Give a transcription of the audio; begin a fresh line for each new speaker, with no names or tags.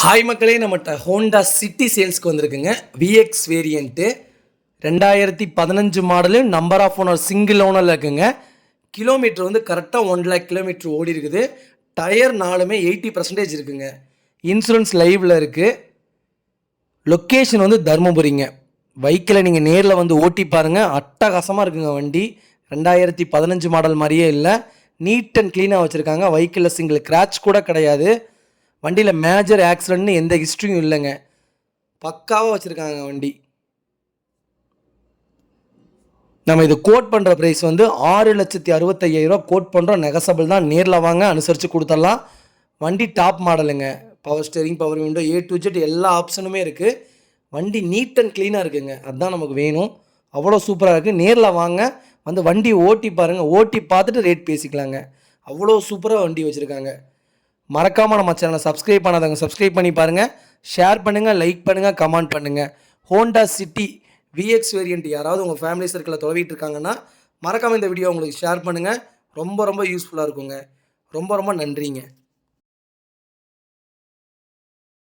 Hi மக்களே, நம்மகிட்ட Honda City சேல்ஸ்க்கு வந்திருக்குங்க. VX variant 2015 model, number of owner single ஓனரில் இருக்குங்க. கிலோமீட்டர் வந்து கரெக்டாக 1,00,000 கிலோமீட்டர் ஓடி இருக்குது. டயர் நாலுமே 80% இருக்குங்க. இன்சூரன்ஸ் லைவில் இருக்குது. லொக்கேஷன் வந்து தருமபுரிங்க. பைக்கில் நீங்கள் நேரில் வந்து ஓட்டி பாருங்கள், அட்டகாசமாக இருக்குங்க வண்டி. 2015 மாடல் மாதிரியே இல்லை, நீட் அண்ட் க்ளீனாக வச்சுருக்காங்க. வெஹிக்கிளில் சிங்கிள் கிராச் கூட கிடையாது. வண்டியில் மேஜர் ஆக்சிடென்ட்னு எந்த ஹிஸ்ட்ரியும் இல்லைங்க, பக்காவாக வச்சுருக்காங்க வண்டி. நம்ம இது கோட் பண்ணுற ப்ரைஸ் வந்து 6,65,000 கோட் பண்ணுறோம். நெகசபிள் தான், நேரில் வாங்க அனுசரித்து கொடுத்துடலாம். வண்டி டாப் மாடலுங்க. Power steering, power window, A to Z எல்லா ஆப்ஷனுமே இருக்குது. வண்டி நீட் அண்ட் க்ளீனாக இருக்குங்க, அதுதான் நமக்கு வேணும். அவ்வளோ சூப்பராக இருக்குது. நேரில் வாங்க, வந்து வண்டி ஓட்டி பாருங்கள். ஓட்டி பார்த்துட்டு ரேட் பேசிக்கலாங்க. அவ்வளோ சூப்பராக வண்டி வச்சுருக்காங்க. மறக்காமல் நம்ம சேனலை சப்ஸ்கிரைப் பண்ணாதவங்க சப்ஸ்கிரைப் பண்ணி பாருங்கள். ஷேர் பண்ணுங்கள், லைக் பண்ணுங்கள், கமெண்ட் பண்ணுங்கள். ஹோண்டா சிட்டி விஎக்ஸ் வேரியண்ட் யாராவது உங்கள் ஃபேமிலி சர்க்கிளில் தொலைவிட்டு இருக்காங்கன்னா மறக்காமல் இந்த வீடியோ உங்களுக்கு ஷேர் பண்ணுங்கள். ரொம்ப ரொம்ப யூஸ்ஃபுல்லாக இருக்குங்க. ரொம்ப ரொம்ப நன்றிங்க.